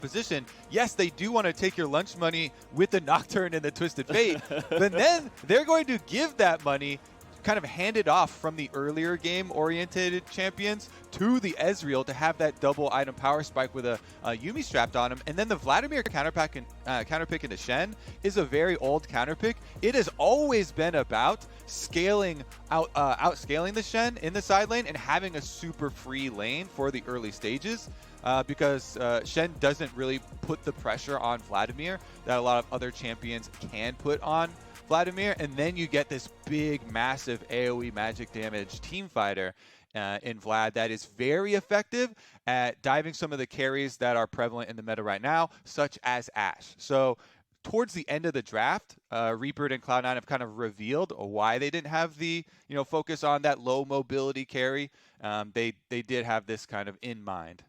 position. Yes, they do want to take your lunch money with the Nocturne and the Twisted Fate, but then they're going to give that money, kind of hand it off from the earlier game-oriented champions to the Ezreal to have that double item power spike with a Yuumi strapped on him. And then the Vladimir counterpick into Shen is a very old counterpick. It has always been about scaling outscaling the Shen in the side lane and having a super free lane for the early stages. Because Shen doesn't really put the pressure on Vladimir that a lot of other champions can put on Vladimir, and then you get this big, massive AoE magic damage team fighter in Vlad that is very effective at diving some of the carries that are prevalent in the meta right now, such as Ashe. So towards the end of the draft, Reaper and Cloud9 have kind of revealed why they didn't have the focus on that low mobility carry. They did have this kind of in mind.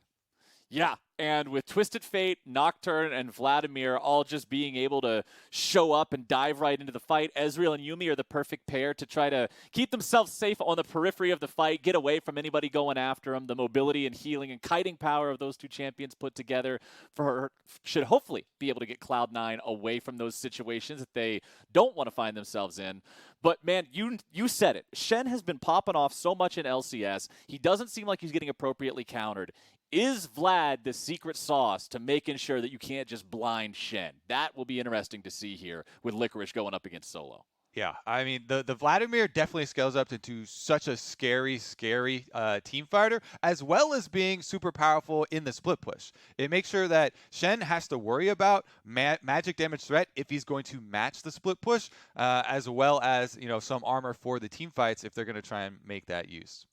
Yeah, and with Twisted Fate, Nocturne, and Vladimir all just being able to show up and dive right into the fight, Ezreal and Yuumi are the perfect pair to try to keep themselves safe on the periphery of the fight, get away from anybody going after them. The mobility and healing and kiting power of those two champions put together should hopefully be able to get Cloud9 away from those situations that they don't want to find themselves in. But, man, you said it. Shen has been popping off so much in LCS. He doesn't seem like he's getting appropriately countered. Is Vlad the secret sauce to making sure that you can't just blind Shen? That will be interesting to see here with Licorice going up against Solo. Yeah, I mean, the Vladimir definitely scales up into such a scary team fighter, as well as being super powerful in the split push. It makes sure that Shen has to worry about magic damage threat if he's going to match the split push, as well as some armor for the team fights if they're going to try and make that use.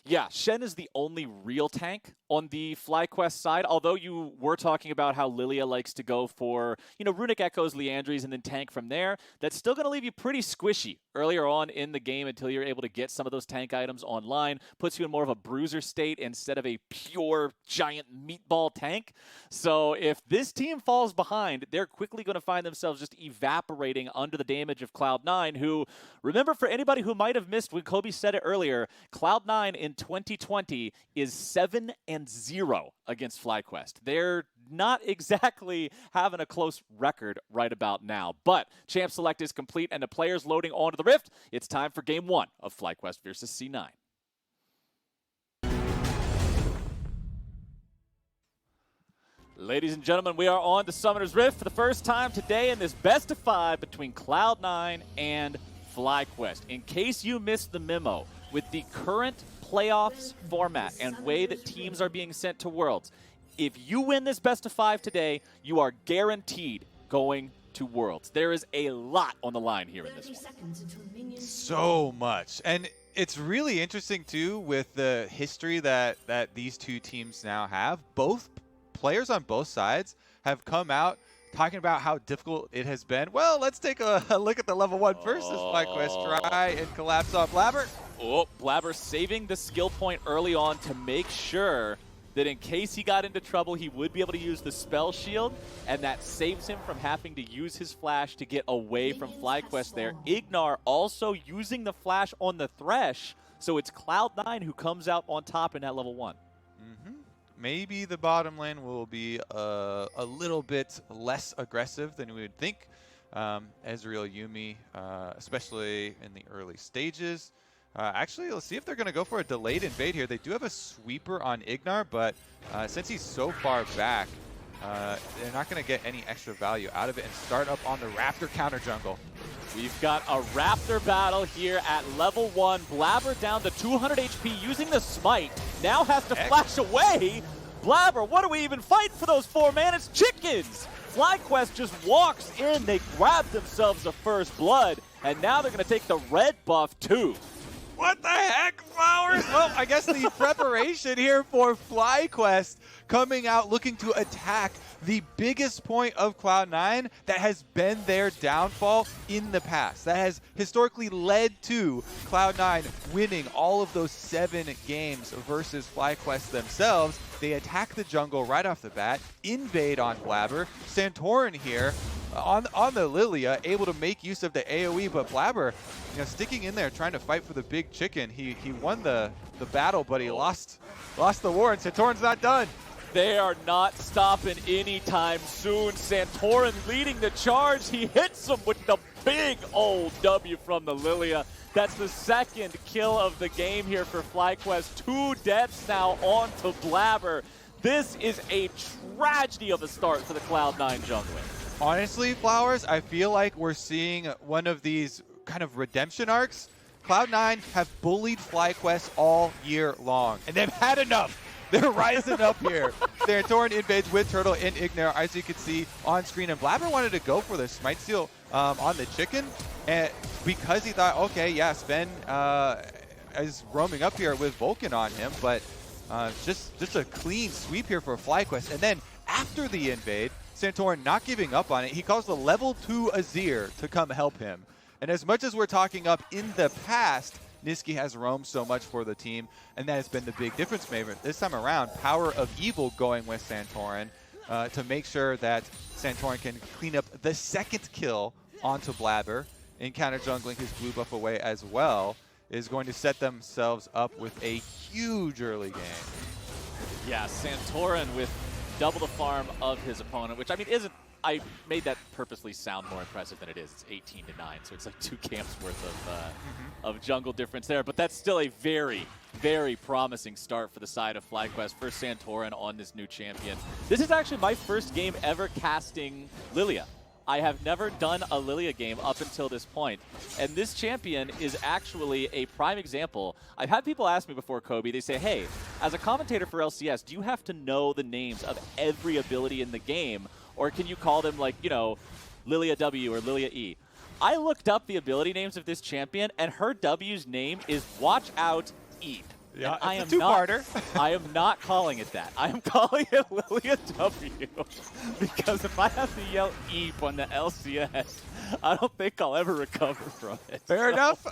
Yeah, Shen is the only real tank on the FlyQuest side, although you were talking about how Lillia likes to go for, Runic Echoes, Liandry's, and then tank from there. That's still going to leave you pretty squishy earlier on in the game until you're able to get some of those tank items online. Puts you in more of a bruiser state instead of a pure giant meatball tank. So if this team falls behind, they're quickly going to find themselves just evaporating under the damage of Cloud9, who, remember, for anybody who might have missed when Kobe said it earlier, Cloud9 in 2020 is 7-0 against FlyQuest. They're not exactly having a close record right about now. But Champ Select is complete and the players loading onto the Rift. It's time for Game 1 of FlyQuest versus C9. Ladies and gentlemen, we are on the Summoner's Rift for the first time today in this best of 5 between Cloud9 and FlyQuest. In case you missed the memo, with the current playoffs format and way that teams are being sent to Worlds, if you win this best of 5 today, you are guaranteed going to Worlds. There is a lot on the line here in this one. So much. And it's really interesting, too, with the history that these two teams now have. Both players on both sides have come out talking about how difficult it has been. Well, let's take a look at the level 1 versus FlyQuest. Try and collapse on Blaber. Oh, Blaber saving the skill point early on to make sure that in case he got into trouble, he would be able to use the spell shield, and that saves him from having to use his flash to get away from FlyQuest there. IgNar also using the flash on the Thresh, so it's Cloud9 who comes out on top in that level 1. Maybe the bottom lane will be a little bit less aggressive than we would think. Ezreal, Yuumi, especially in the early stages. Actually, let's see if they're going to go for a delayed invade here. They do have a sweeper on IgNar, but since he's so far back, they're not going to get any extra value out of it and start up on the Raptor counter jungle. We've got a Raptor battle here at level 1. Blaber down to 200 HP using the smite. Now has to flash away. Blaber, what are we even fighting for those 4 man? It's chickens. FlyQuest just walks in. They grab themselves a first blood, and now they're going to take the red buff too. What the heck, Flowers? Well, I guess the preparation here for FlyQuest coming out looking to attack the biggest point of Cloud9 that has been their downfall in the past. That has historically led to Cloud9 winning all of those 7 games versus FlyQuest themselves. They attack the jungle right off the bat, invade on Blaber. Santorin here on the Lillia, able to make use of the AoE, but Blaber, sticking in there, trying to fight for the big chicken. He won the battle, but he lost the war, and Santorin's not done. They are not stopping anytime soon. Santorin leading the charge. He hits him with the big old W from the Lillia. That's the second kill of the game here for FlyQuest. 2 deaths now on to Blaber. This is a tragedy of a start for the Cloud9 jungler. Honestly, Flowers, I feel like we're seeing one of these kind of redemption arcs. Cloud9 have bullied FlyQuest all year long, and they've had enough. They're rising up here. Santorin invades with Turtle and IgNar, as you can see on screen. And Blaber wanted to go for the Smite Steal on the chicken, and because he thought, okay, yeah, Zven is roaming up here with Vulcan on him, but just a clean sweep here for FlyQuest. And then after the invade, Santorin not giving up on it, he calls the level 2 Azir to come help him. And as much as we're talking up in the past, Nisqy has roamed so much for the team, and that has been the big difference maker. This time around, PowerOfEvil going with Santorin to make sure that Santorin can clean up the second kill onto Blaber and counter jungling his blue buff away as well, is going to set themselves up with a huge early game. Yeah, Santorin with double the farm of his opponent, which I mean isn't. I made that purposely sound more impressive than it is. It's 18-9, so it's like 2 camps worth of jungle difference there. But that's still a very, very promising start for the side of FlyQuest for Santorin on this new champion. This is actually my first game ever casting Lillia. I have never done a Lillia game up until this point, and this champion is actually a prime example. I've had people ask me before, Kobe, they say, hey, as a commentator for LCS, do you have to know the names of every ability in the game, or can you call them like, you know, Lillia W or Lillia E? I looked up the ability names of this champion, and her W's name is Watch Out Eep. Yeah, I it's a two-parter. I am not calling it that. I am calling it Lillia W because if I have to yell Eep on the LCS, I don't think I'll ever recover from it. Fair enough.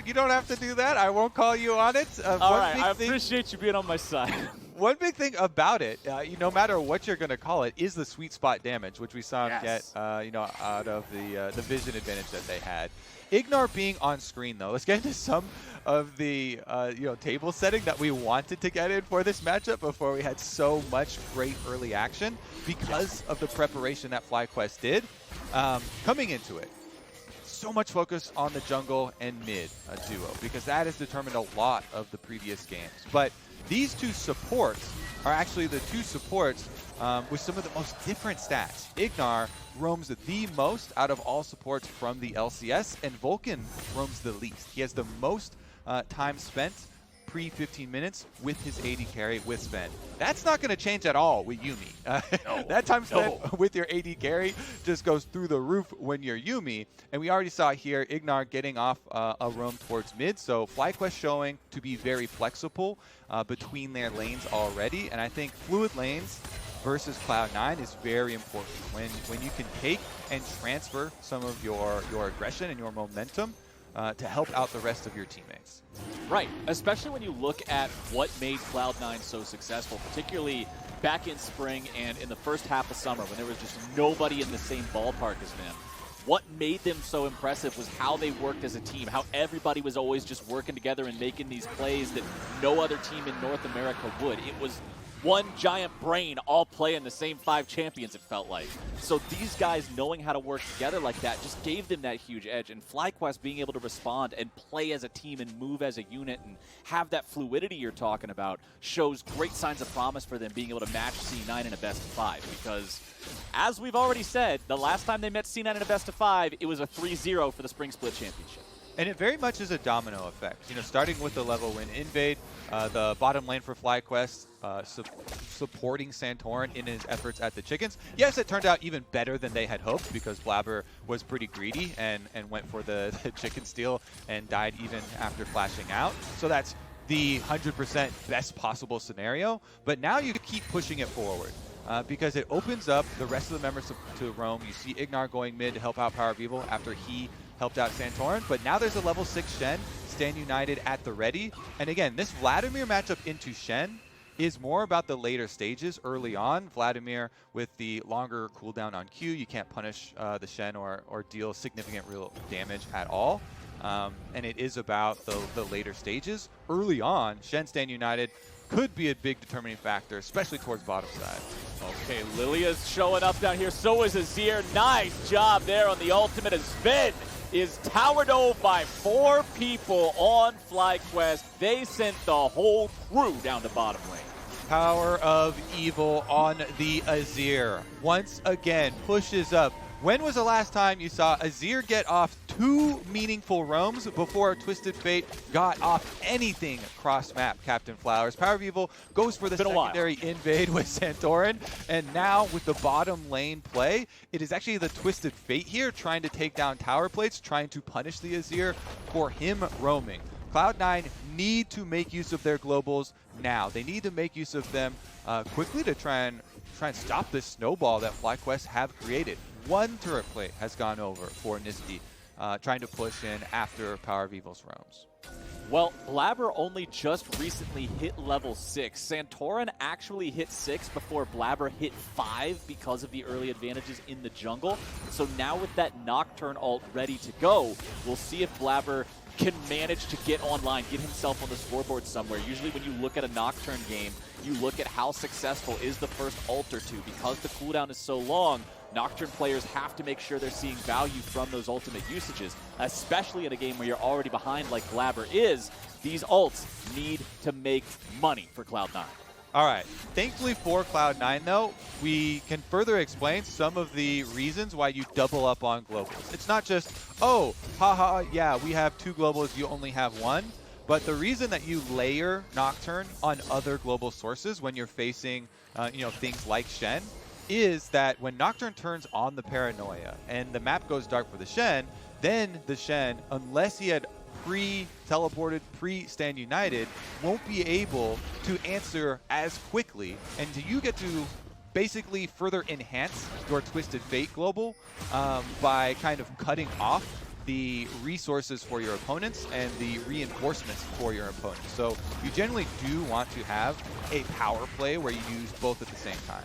You don't have to do that. I won't call you on it. All right, I appreciate you being on my side. One big thing about it, no matter what you're going to call it, is the sweet spot damage, which we saw him get, out of the vision advantage that they had. IgNar being on screen, though. Let's get into some of the table setting that we wanted to get in for this matchup before we had so much great early action because of the preparation that FlyQuest did coming into it. So much focus on the jungle and mid duo because that has determined a lot of the previous games. But these two supports are actually the two supports with some of the most different stats. IgNar roams the most out of all supports from the LCS, and Vulcan roams the least. He has the most time spent pre-15 minutes with his AD carry with Zven. That's not going to change at all with Yuumi. That time spent with your AD carry just goes through the roof when you're Yuumi. And we already saw here IgNar getting off a roam towards mid, so FlyQuest showing to be very flexible between their lanes already. And I think fluid lanes versus Cloud9 is very important when you can take and transfer some of your aggression and your momentum to help out the rest of your teammates. Right, especially when you look at what made Cloud9 so successful, particularly back in spring and in the first half of summer when there was just nobody in the same ballpark as them. What made them so impressive was how they worked as a team, how everybody was always just working together and making these plays that no other team in North America would. It was one giant brain all playing the same 5 champions, it felt like. So these guys knowing how to work together like that just gave them that huge edge. And FlyQuest being able to respond and play as a team and move as a unit and have that fluidity you're talking about shows great signs of promise for them being able to match C9 in a best of 5. Because as we've already said, the last time they met C9 in a best of 5, it was a 3-0 for the Spring Split Championship. And it very much is a domino effect. Starting with the level win invade, the bottom lane for FlyQuest supporting Santorin in his efforts at the chickens. Yes, it turned out even better than they had hoped because Blaber was pretty greedy and went for the chicken steal and died even after flashing out. So that's the 100% best possible scenario. But now you keep pushing it forward. Because it opens up the rest of the members to roam. You see IgNar going mid to help out PowerOfEvil after he helped out Santorin, but now there's a level 6 Shen, stand united at the ready. And again, this Vladimir matchup into Shen is more about the later stages early on. Vladimir with the longer cooldown on Q, you can't punish the Shen or deal significant real damage at all. And it is about the later stages. Early on, Shen stand united, could be a big determining factor, especially towards bottom side. Okay, Lillia's showing up down here. So is Azir. Nice job there on the ultimate as Zven is towered over by 4 people on FlyQuest. They sent the whole crew down to bottom lane. PowerOfEvil on the Azir. Once again, pushes up. When was the last time you saw Azir get off 2 meaningful roams before Twisted Fate got off anything cross-map, Captain Flowers? PowerOfEvil goes for the secondary invade with Santorin, and now with the bottom lane play, it is actually the Twisted Fate here trying to take down tower plates, trying to punish the Azir for him roaming. Cloud9 need to make use of their globals now. They need to make use of them quickly to try and stop this snowball that FlyQuest have created. 1 turret plate has gone over for Nisqy, trying to push in after PowerOfEvil's roams. Well, Blaber only just recently hit level 6. Santorin actually hit 6 before Blaber hit 5 because of the early advantages in the jungle. So now with that Nocturne ult ready to go, we'll see if Blaber can manage to get online, get himself on the scoreboard somewhere. Usually when you look at a Nocturne game, you look at how successful is the first ult or 2. Because the cooldown is so long, Nocturne players have to make sure they're seeing value from those ultimate usages, especially in a game where you're already behind like Blaber is. These ults need to make money for Cloud9. All right. Thankfully for Cloud9, though, we can further explain some of the reasons why you double up on globals. It's not just, oh, haha, yeah, we have 2 globals, you only have 1. But the reason that you layer Nocturne on other global sources when you're facing, things like Shen, is that when Nocturne turns on the Paranoia and the map goes dark for the Shen, then the Shen, unless he had pre-teleported, pre-stand united, won't be able to answer as quickly, and you get to basically further enhance your Twisted Fate global by kind of cutting off the resources for your opponents and the reinforcements for your opponents. So you generally do want to have a power play where you use both at the same time.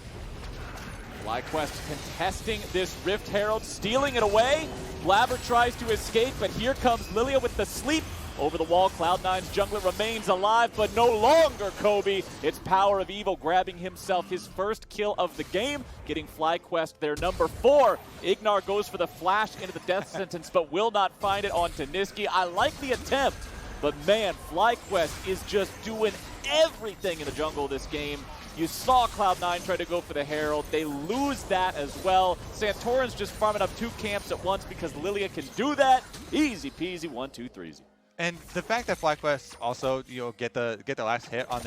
FlyQuest contesting this Rift Herald, stealing it away. Blaber tries to escape, but here comes Lillia with the sleep. Over the wall, Cloud9's jungler remains alive, but no longer Kobe. It's PowerOfEvil grabbing himself his first kill of the game, getting FlyQuest their number 4. IgNar goes for the flash into the death sentence, but will not find it onto Nisqy. I like the attempt, but man, FlyQuest is just doing everything in the jungle this game. You saw Cloud9 try to go for the Herald. They lose that as well. Santorin's just farming up 2 camps at once because Lillia can do that. Easy peasy, 1, 2, 3. And the fact that FlyQuest also, get the last hit on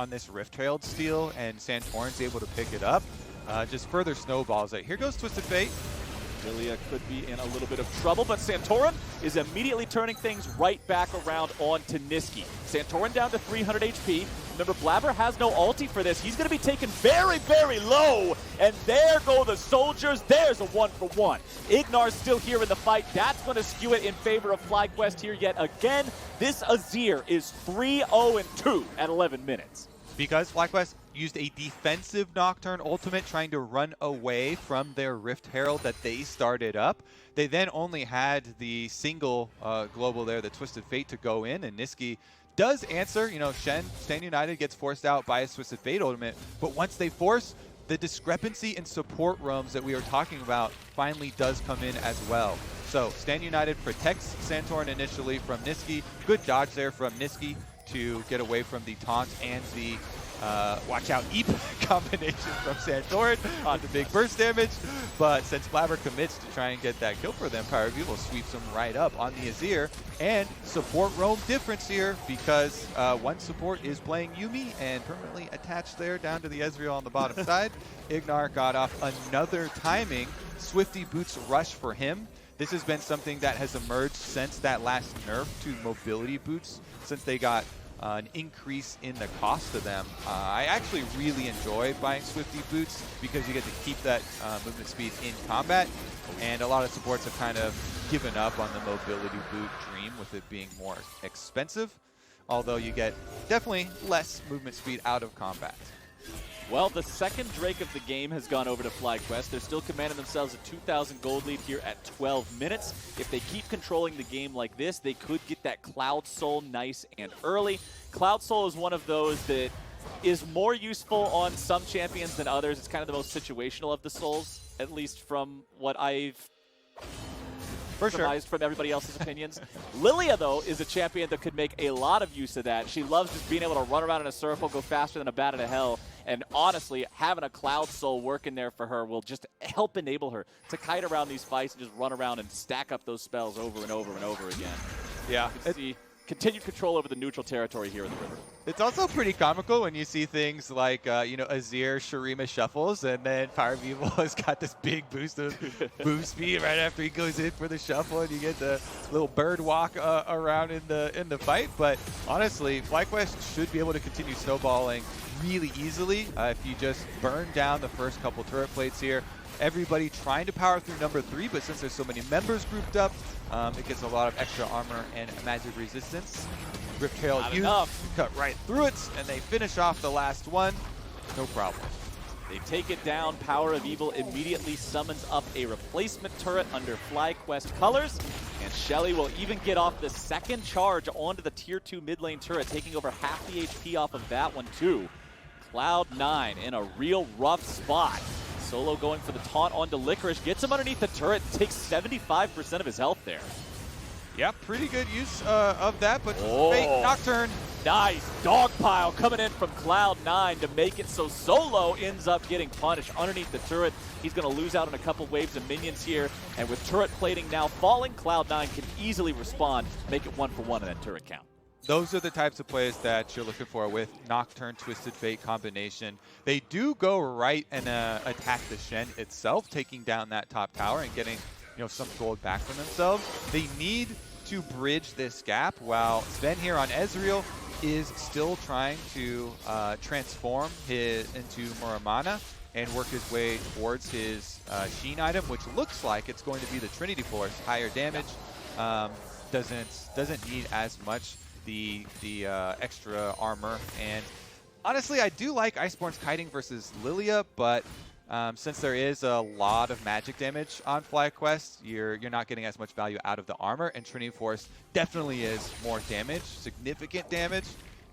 this Rift Herald steal and Santorin's able to pick it up, just further snowballs it. Here goes Twisted Fate. Lillia could be in a little bit of trouble, but Santorin is immediately turning things right back around onto Nisqy. Santorin down to 300 HP. Remember, Blaber has no ulti for this. He's going to be taken very, very low, and there go the soldiers. There's a 1-for-1. IgNar's still here in the fight. That's going to skew it in favor of FlyQuest here yet again. This Azir is 3-0-2 at 11 minutes. Because FlyQuest used a defensive Nocturne ultimate trying to run away from their Rift Herald that they started up. They then only had the single global there, the Twisted Fate, to go in, and Nisqy does answer. Shen, Stand United, gets forced out by his Twisted Fate ultimate, but once they force, the discrepancy in support roams that we were talking about finally does come in as well. So Stand United protects Santorin initially from Nisqy. Good dodge there from Nisqy to get away from the taunt and the watch out Eep combination from Santorin on the big burst damage. But since Blaber commits to try and get that kill for them, PowerOfEvil sweeps them right up on the Azir. And support roam difference here because one support is playing Yuumi and permanently attached there down to the Ezreal on the bottom side. IgNar got off another timing Swifty Boots rush for him. This has been something that has emerged since that last nerf to mobility boots, since they got an increase in the cost of them. I actually really enjoy buying Swifty boots because you get to keep that movement speed in combat, and a lot of supports have kind of given up on the mobility boot dream with it being more expensive, although you get definitely less movement speed out of combat. Well, the second Drake of the game has gone over to FlyQuest. They're still commanding themselves a 2,000 gold lead here at 12 minutes. If they keep controlling the game like this, they could get that Cloud Soul nice and early. Cloud Soul is one of those that is more useful on some champions than others. It's kind of the most situational of the souls, at least from what I've surmised from everybody else's opinions. Lillia, though, is a champion that could make a lot of use of that. She loves just being able to run around in a circle, go faster than a bat out of hell, and honestly, having a Cloud Soul working there for her will just help enable her to kite around these fights and just run around and stack up those spells over and over and over again. Yeah. You can see continued control over the neutral territory here in the river. It's also pretty comical when you see things like, you know, Azir, Shurima shuffles, and then PowerOfEvil has got this big boost of move speed right after he goes in for the shuffle, and you get the little bird walk around in the fight. But honestly, FlyQuest should be able to continue snowballing really easily if you just burn down the first couple turret plates here. Everybody trying to power through number 3, but since there's so many members grouped up, it gets a lot of extra armor and magic resistance. Riptail cut right through it, and they finish off the last one. No problem. They take it down. PowerOfEvil immediately summons up a replacement turret under FlyQuest colors, and Shelly will even get off the second charge onto the tier 2 mid lane turret, taking over half the HP off of that one too. Cloud9 in a real rough spot. Solo going for the taunt onto Licorice, gets him underneath the turret, takes 75% of his health there. Yeah, pretty good use of that, but fake Nocturne. Nice dog pile coming in from Cloud9 to make it so Solo ends up getting punished underneath the turret. He's going to lose out on a couple waves of minions here, and with turret plating now falling, Cloud9 can easily respond, make it 1-for-1 in that turret count. Those are the types of plays that you're looking for with Nocturne Twisted Fate combination. They do go right and attack the Shen itself, taking down that top tower and getting, you know, some gold back for themselves. They need to bridge this gap while Zven here on Ezreal is still trying to transform into Muramana and work his way towards his Sheen item, which looks like it's going to be the Trinity Force. Higher damage, doesn't need as much the extra armor. And honestly, I do like Iceborne's kiting versus Lillia, but since there is a lot of magic damage on FlyQuest, you're not getting as much value out of the armor, and Trinity Force definitely is more damage, significant damage,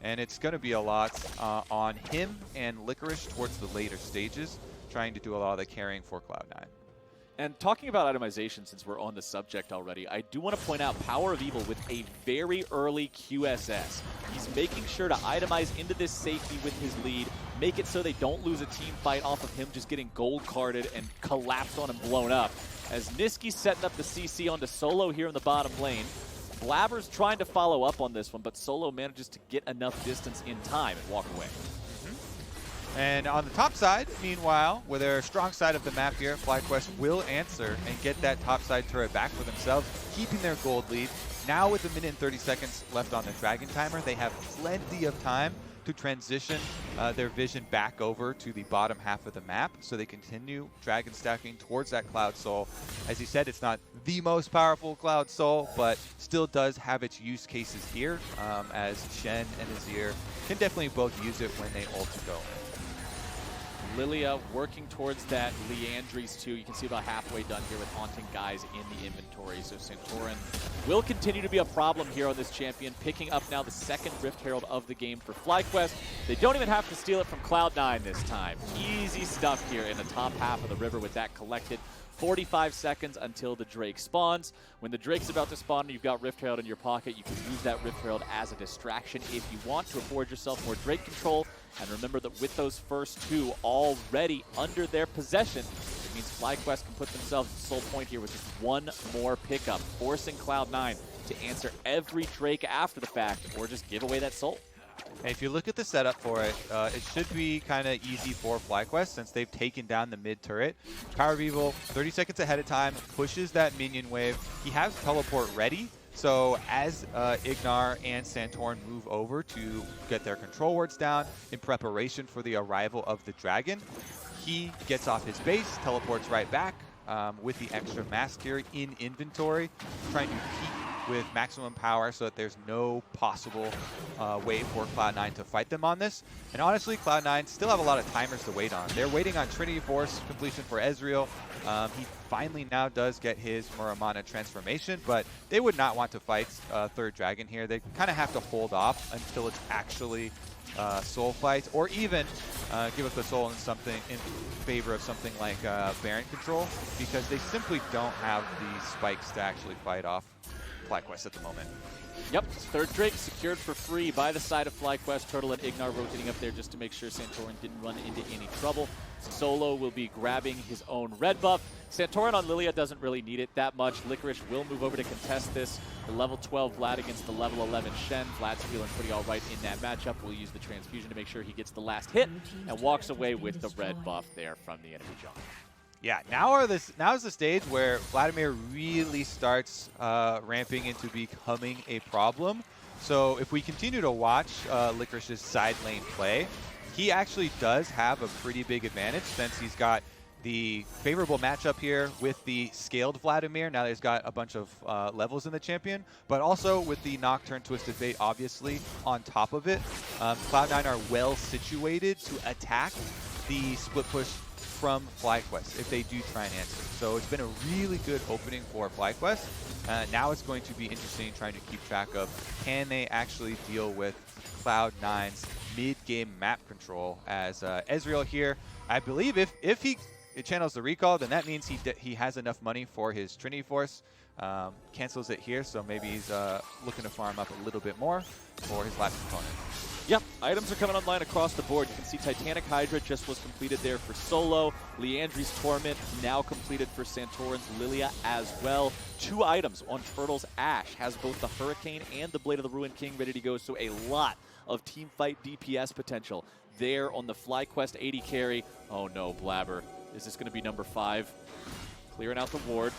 and it's going to be a lot on him and Licorice towards the later stages, trying to do a lot of the carrying for Cloud9. And talking about itemization, since we're on the subject already, I do want to point out PowerOfEvil with a very early QSS. He's making sure to itemize into this safety with his lead, make it so they don't lose a team fight off of him just getting gold carded and collapsed on and blown up. As Nisqy setting up the CC onto Solo here in the bottom lane, Blaber's trying to follow up on this one, but Solo manages to get enough distance in time and walk away. And on the top side, meanwhile, with their strong side of the map here, FlyQuest will answer and get that top side turret back for themselves, keeping their gold lead. Now with 1 minute and 30 seconds left on the Dragon timer, they have plenty of time to transition their vision back over to the bottom half of the map, so they continue Dragon stacking towards that Cloud Soul. As you said, it's not the most powerful Cloud Soul, but still does have its use cases here, as Shen and Azir can definitely both use it when they ult go. Lillia working towards that Liandry's too. You can see about halfway done here with haunting guys in the inventory. So Santorin will continue to be a problem here on this champion, picking up now the second Rift Herald of the game for FlyQuest. They don't even have to steal it from Cloud9 this time. Easy stuff here in the top half of the river with that collected. 45 seconds until the Drake spawns. When the Drake's about to spawn and you've got Rift Herald in your pocket, you can use that Rift Herald as a distraction if you want to afford yourself more Drake control. And remember that with those first two already under their possession, it means FlyQuest can put themselves at the sole point here with just one more pickup, forcing Cloud9 to answer every Drake after the fact or just give away that soul. And if you look at the setup for it, it should be kind of easy for FlyQuest since they've taken down the mid turret. PowerOfEvil, 30 seconds ahead of time, pushes that minion wave. He has teleport ready, so as IgNar and Santorin move over to get their control wards down in preparation for the arrival of the dragon, he gets off his base, teleports right back with the extra mask here in inventory, trying to keep with maximum power so that there's no possible way for Cloud9 to fight them on this. And honestly, Cloud9 still have a lot of timers to wait on. They're waiting on Trinity Force completion for Ezreal. He finally now does get his Muramana transformation, but they would not want to fight third dragon here. They kind of have to hold off until it's actually soul fight, or even give up the soul in favor of something like Baron control, because they simply don't have the spikes to actually fight off FlyQuest at the moment. Yep, third Drake secured for free by the side of FlyQuest. Turtle and IgNar rotating up there just to make sure Santorin didn't run into any trouble. Solo will be grabbing his own red buff. Santorin on Lillia doesn't really need it that much. Licorice will move over to contest this. The level 12 Vlad against the level 11 Shen. Vlad's feeling pretty all right in that matchup. We'll use the transfusion to make sure he gets the last hit and walks away with the red buff there from the enemy jungle. Yeah, now is the stage where Vladimir really starts ramping into becoming a problem. So if we continue to watch Licorice's side lane play, he actually does have a pretty big advantage since he's got the favorable matchup here with the scaled Vladimir. Now that he's got a bunch of levels in the champion, but also with the Nocturne Twisted Fate obviously on top of it. Cloud9 are well situated to attack the split push from FlyQuest if they do try and answer. So it's been a really good opening for FlyQuest. Now it's going to be interesting trying to keep track of, can they actually deal with Cloud9's mid-game map control, as Ezreal here, I believe if he channels the recall, then that means he has enough money for his Trinity Force. Cancels it here, so maybe he's looking to farm up a little bit more for his last component. Yep, items are coming online across the board. You can see Titanic Hydra just was completed there for Solo. Liandry's Torment now completed for Santorin's Lillia as well. 2 items on Turtle's AShe. Has both the Hurricane and the Blade of the Ruined King ready to go, so a lot of teamfight DPS potential there on the FlyQuest AD carry. Oh no, Blaber. Is this going to be number 5? Clearing out the ward.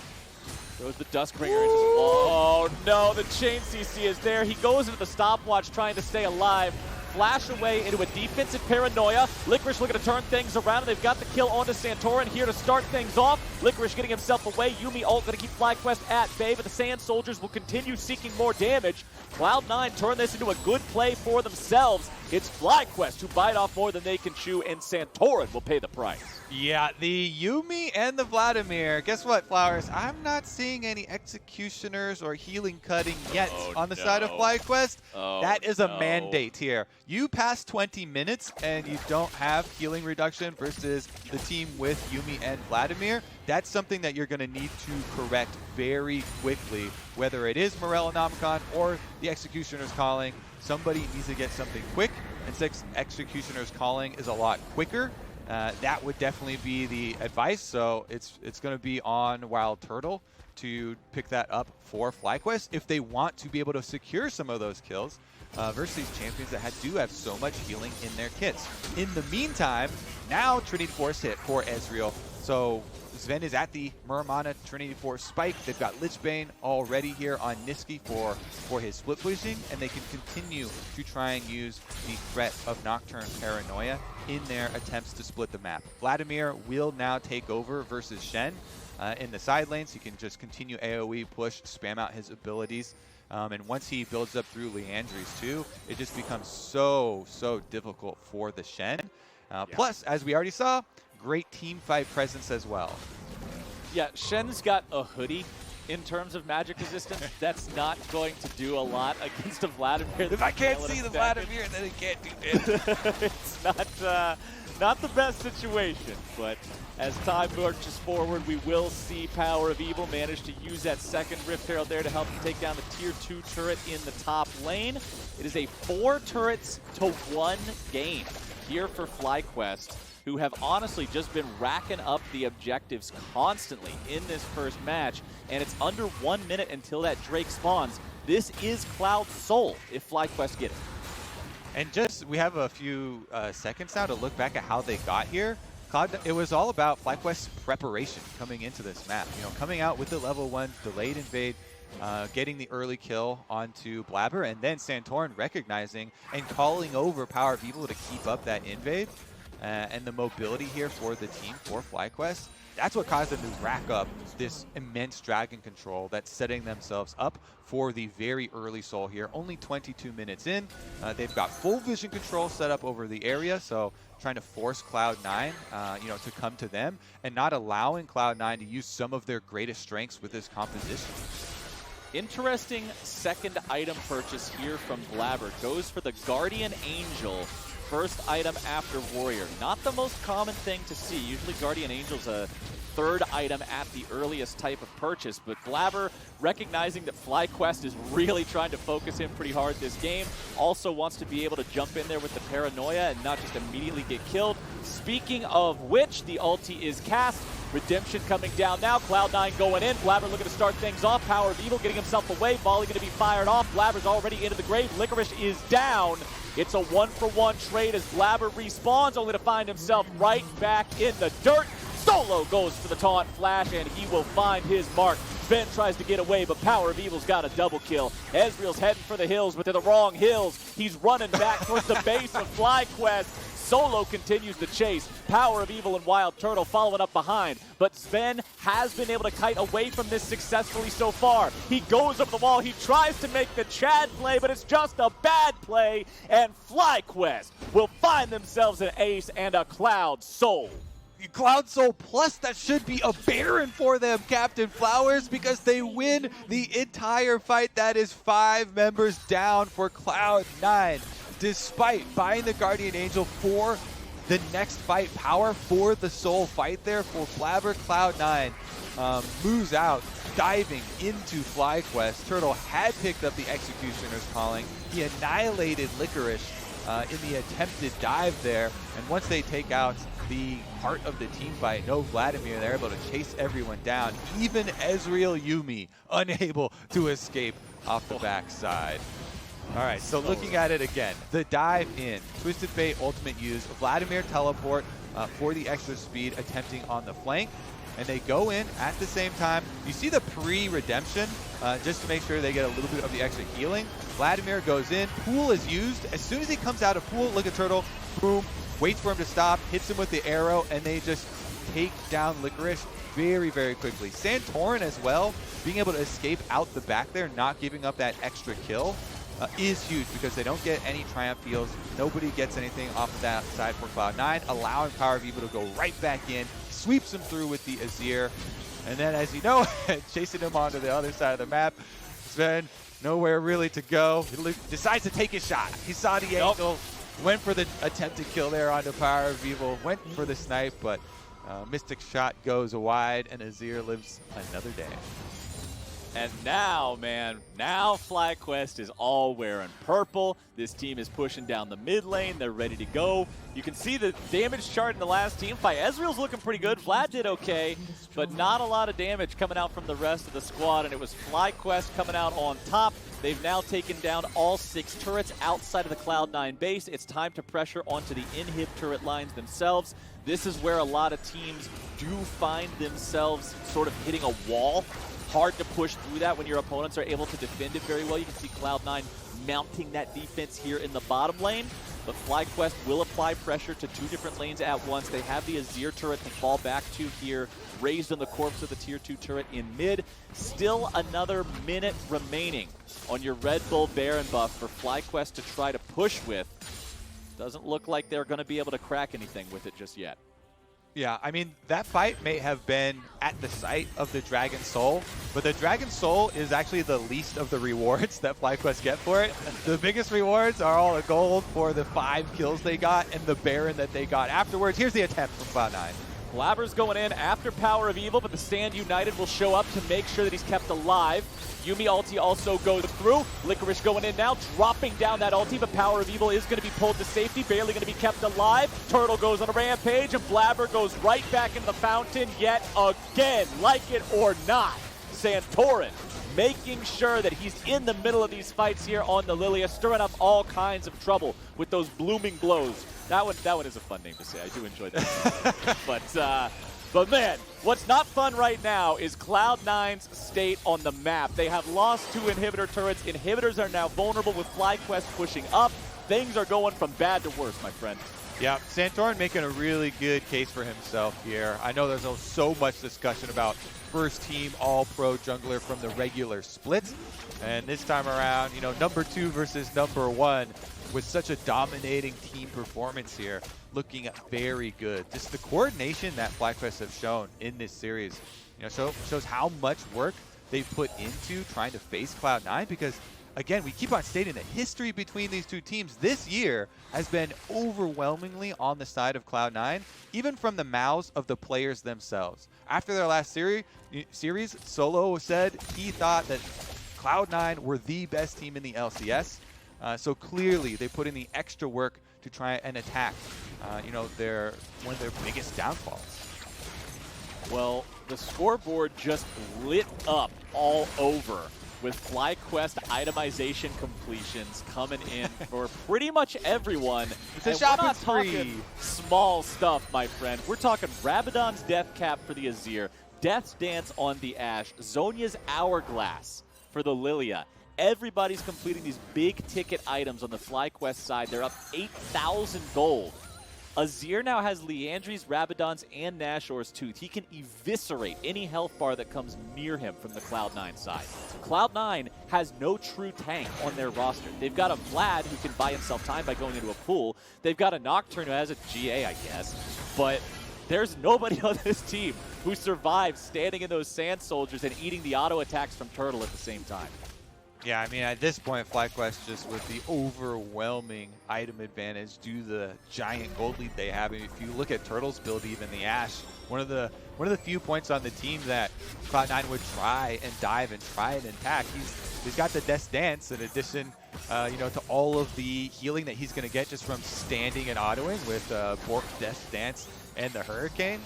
Throws the Duskbringer into the wall. Oh no, the chain CC is there. He goes into the stopwatch trying to stay alive. Flash away into a defensive paranoia. Licorice looking to turn things around, and they've got the kill onto Santorin here to start things off. Licorice getting himself away. Yuumi ult going to keep FlyQuest at bay, but the Sand Soldiers will continue seeking more damage. Cloud9 turn this into a good play for themselves. It's FlyQuest who bite off more than they can chew, and Santorin will pay the price. Yeah, the Yuumi and the Vladimir. Guess what, Flowers? I'm not seeing any executioners or healing cutting yet on the side of FlyQuest. That is a mandate here. You pass 20 minutes and you don't have healing reduction versus the team with Yuumi and Vladimir. That's something that you're going to need to correct very quickly, whether it is Morellonomicon or the Executioner's Calling. Somebody needs to get something quick, and since Executioner's Calling is a lot quicker, that would definitely be the advice. So it's going to be on WildTurtle to pick that up for FlyQuest if they want to be able to secure some of those kills versus these champions that do have so much healing in their kits. In the meantime, now Trinity Force hit for Ezreal. So Zven is at the Muramana Trinity Force spike. They've got Lichbane already here on Nisqy for his split pushing, and they can continue to try and use the threat of Nocturne Paranoia in their attempts to split the map. Vladimir will now take over versus Shen in the side lanes. He can just continue AoE push, spam out his abilities. And once he builds up through Liandry's too, it just becomes so difficult for the Shen. Plus, as we already saw, great team fight presence as well. Yeah, Shen's got a hoodie in terms of magic resistance. That's not going to do a lot against a Vladimir. If I can't see the Vladimir, then it can't do it. It's not the best situation, but as time marches forward, we will see PowerOfEvil manage to use that second Rift Herald there to help him take down the Tier 2 turret in the top lane. It is a 4 turrets to 1 game here for FlyQuest, who have honestly just been racking up the objectives constantly in this first match, and it's under 1 minute until that Drake spawns. This is Cloud's soul if FlyQuest get it. And just, we have a few seconds now to look back at how they got here. It was all about FlyQuest's preparation coming into this map. You know, coming out with the level 1 delayed invade, getting the early kill onto Blaber, and then Santorin recognizing and calling over PowerOfEvil to keep up that invade. and the mobility here for the team, for FlyQuest, that's what caused them to rack up this immense dragon control that's setting themselves up for the very early soul here. Only 22 minutes in. They've got full vision control set up over the area, so trying to force Cloud9 to come to them and not allowing Cloud9 to use some of their greatest strengths with this composition. Interesting second item purchase here from Blaber. Goes for the Guardian Angel. First item after Warrior. Not the most common thing to see. Usually Guardian Angel's a third item at the earliest type of purchase, but Blaber, recognizing that FlyQuest is really trying to focus him pretty hard this game, also wants to be able to jump in there with the paranoia and not just immediately get killed. Speaking of which, the ulti is cast. Redemption coming down now. Cloud9 going in. Blaber looking to start things off. PowerOfEvil getting himself away. Volley going to be fired off. Blaber's already into the grave. Licorice is down. It's a 1-for-1 trade as Blaber respawns, only to find himself right back in the dirt. Solo goes for the taunt flash, and he will find his mark. Zven tries to get away, but PowerOfEvil's got a double kill. Ezreal's heading for the hills, but they're the wrong hills. He's running back towards the base of FlyQuest. Solo continues the chase. PowerOfEvil and WildTurtle following up behind. But Zven has been able to kite away from this successfully so far. He goes up the wall. He tries to make the Chad play, but it's just a bad play. And FlyQuest will find themselves an ace and a Cloud Soul. Cloud Soul plus, that should be a Baron for them, Captain Flowers, because they win the entire fight. That is 5 members down for Cloud9. Despite buying the Guardian Angel for the next fight, power for the soul fight there for Blaber, Cloud9 moves out, diving into FlyQuest. Turtle had picked up the Executioner's Calling. He annihilated Licorice in the attempted dive there, and once they take out the part of the team fight, no Vladimir, they're able to chase everyone down. Even Ezreal Yuumi unable to escape off the backside. All right, so looking at it again, the dive in, Twisted Fate ultimate use, Vladimir teleport for the extra speed, attempting on the flank, and they go in at the same time. You see the pre-redemption, just to make sure they get a little bit of the extra healing. Vladimir goes in, pool is used. As soon as he comes out of pool, look at Turtle, boom, waits for him to stop, hits him with the arrow, and they just take down Licorice very, very quickly. Santorin as well, being able to escape out the back there, not giving up that extra kill, is huge because they don't get any Triumph deals. Nobody gets anything off of that side for Cloud9, allowing PowerOfEvil to go right back in, sweeps him through with the Azir, and then, as you know, chasing him onto the other side of the map. Zven, nowhere really to go. He decides to take his shot. He saw the angle, went for the attempted kill there onto PowerOfEvil, went for the snipe, but Mystic Shot goes wide, and Azir lives another day. And now, man, now FlyQuest is all wearing purple. This team is pushing down the mid lane. They're ready to go. You can see the damage chart in the last team fight. Ezreal's looking pretty good. Vlad did okay, but not a lot of damage coming out from the rest of the squad, and it was FlyQuest coming out on top. They've now taken down all 6 turrets outside of the Cloud9 base. It's time to pressure onto the inhib turret lines themselves. This is where a lot of teams do find themselves sort of hitting a wall. Hard to push through that when your opponents are able to defend it very well. You can see Cloud9 mounting that defense here in the bottom lane, but FlyQuest will apply pressure to 2 different lanes at once. They have the Azir turret to fall back to here, raised on the corpse of the tier 2 turret in mid. Still another minute remaining on your Red Bull Baron buff for FlyQuest to try to push with. Doesn't look like they're going to be able to crack anything with it just yet. Yeah, I mean, that fight may have been at the site of the Dragon Soul, but the Dragon Soul is actually the least of the rewards that FlyQuest get for it. The biggest rewards are all the gold for the 5 kills they got and the Baron that they got afterwards. Here's the attempt from Cloud9. Blaber's going in after PowerOfEvil, but the Stand United will show up to make sure that he's kept alive. Yuumi ulti also goes through. Licorice going in now, dropping down that ulti, but PowerOfEvil is going to be pulled to safety, barely going to be kept alive. Turtle goes on a rampage, and Blaber goes right back into the fountain yet again, like it or not. Santorin making sure that he's in the middle of these fights here on the Lillia, stirring up all kinds of trouble with those blooming blows. That one is a fun name to say. I do enjoy that. But man, what's not fun right now is Cloud9's state on the map. They have lost 2 inhibitor turrets. Inhibitors are now vulnerable with FlyQuest pushing up. Things are going from bad to worse, my friend. Yeah, Santorin making a really good case for himself here. I know there's so much discussion about first team all-pro jungler from the regular splits. And this time around, you know, number 2 versus number 1 with such a dominating team performance here, looking very good. Just the coordination that FlyQuest have shown in this series, you know, shows how much work they've put into trying to face Cloud9, because again, we keep on stating the history between these two teams this year has been overwhelmingly on the side of Cloud9, even from the mouths of the players themselves. After their last series, Solo said he thought that Cloud9 were the best team in the LCS. So clearly, they put in the extra work to try and attack, you know, one of their biggest downfalls. Well, the scoreboard just lit up all over with FlyQuest itemization completions coming in for pretty much everyone. It's a and shopping we're not spree. talking small stuff, my friend. We're talking Rabadon's Death Cap for the Azir, Death's Dance on the Ashe, Zhonya's Hourglass for the Lillia. Everybody's completing these big ticket items on the FlyQuest side. They're up 8,000 gold. Azir now has Liandry's, Rabadon's, and Nashor's Tooth. He can eviscerate any health bar that comes near him from the Cloud9 side. Cloud9 has no true tank on their roster. They've got a Vlad who can buy himself time by going into a pool. They've got a Nocturne who has a GA, I guess. But there's nobody on this team who survives standing in those Sand Soldiers and eating the auto attacks from Turtle at the same time. Yeah, I mean, at this point, FlyQuest just with the overwhelming item advantage due to the giant gold lead they have. And if you look at Turtle's build, even the Ashe, one of the few points on the team that Cloud9 would try and dive and try and attack. He's got the Death Dance in addition, you know, to all of the healing that he's going to get just from standing and autoing with Bork, Death Dance, and the Hurricane.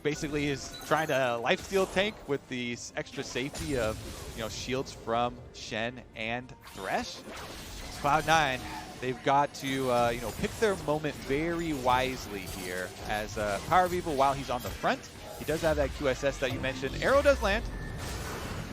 Basically is trying to lifesteal tank with the extra safety of, you know, shields from Shen and Thresh. Cloud9, they've got to, you know, pick their moment very wisely here as PowerOfEvil, while he's on the front, he does have that QSS that you mentioned. Arrow does land.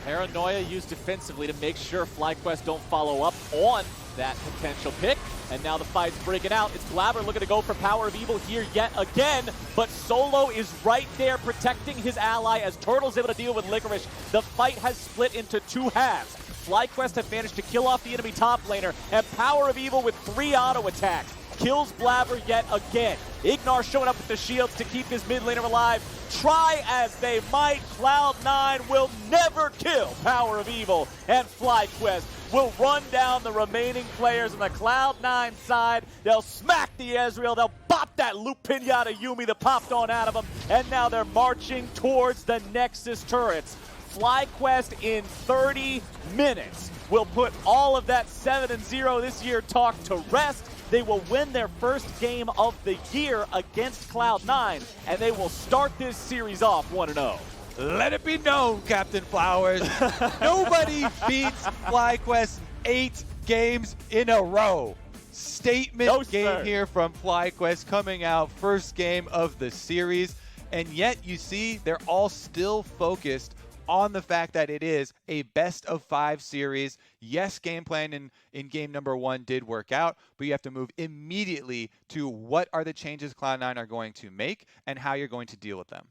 Paranoia used defensively to make sure FlyQuest don't follow up on that potential pick. And now the fight's breaking out. It's Blaber looking to go for PowerOfEvil here yet again. But Solo is right there protecting his ally as Turtle's able to deal with Licorice. The fight has split into 2 halves. FlyQuest have managed to kill off the enemy top laner, and PowerOfEvil with 3 auto attacks kills Blaber yet again. IgNar showing up with the shields to keep his mid laner alive. Try as they might, Cloud9 will never kill PowerOfEvil, and FlyQuest will run down the remaining players on the Cloud9 side. They'll smack the Ezreal, they'll bop that loop pinata Yuumi that popped on out of them, and now they're marching towards the Nexus turrets. FlyQuest in 30 minutes will put all of that 7-0 this year talk to rest. They will win their first game of the year against Cloud9, and they will start this series off 1-0. Let it be known, Captain Flowers, nobody beats FlyQuest 8 games in a row. Statement game here from FlyQuest coming out, first game of the series, and yet you see they're all still focused on the fact that it is a best-of-5 series. Yes, game plan in game number 1 did work out, but you have to move immediately to what are the changes Cloud9 are going to make and how you're going to deal with them.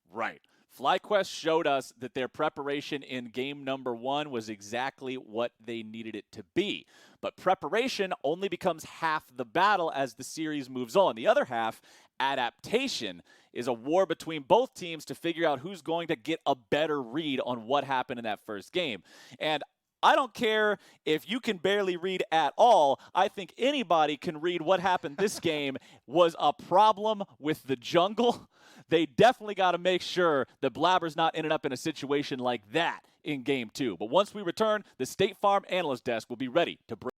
Right. FlyQuest showed us that their preparation in game number 1 was exactly what they needed it to be. But preparation only becomes half the battle as the series moves on. The other half, adaptation, is a war between both teams to figure out who's going to get a better read on what happened in that first game. And I don't care if you can barely read at all. I think anybody can read what happened this game was a problem with the jungle. They definitely got to make sure that Blaber's not ended up in a situation like that in game 2. But once we return, the State Farm Analyst Desk will be ready to break.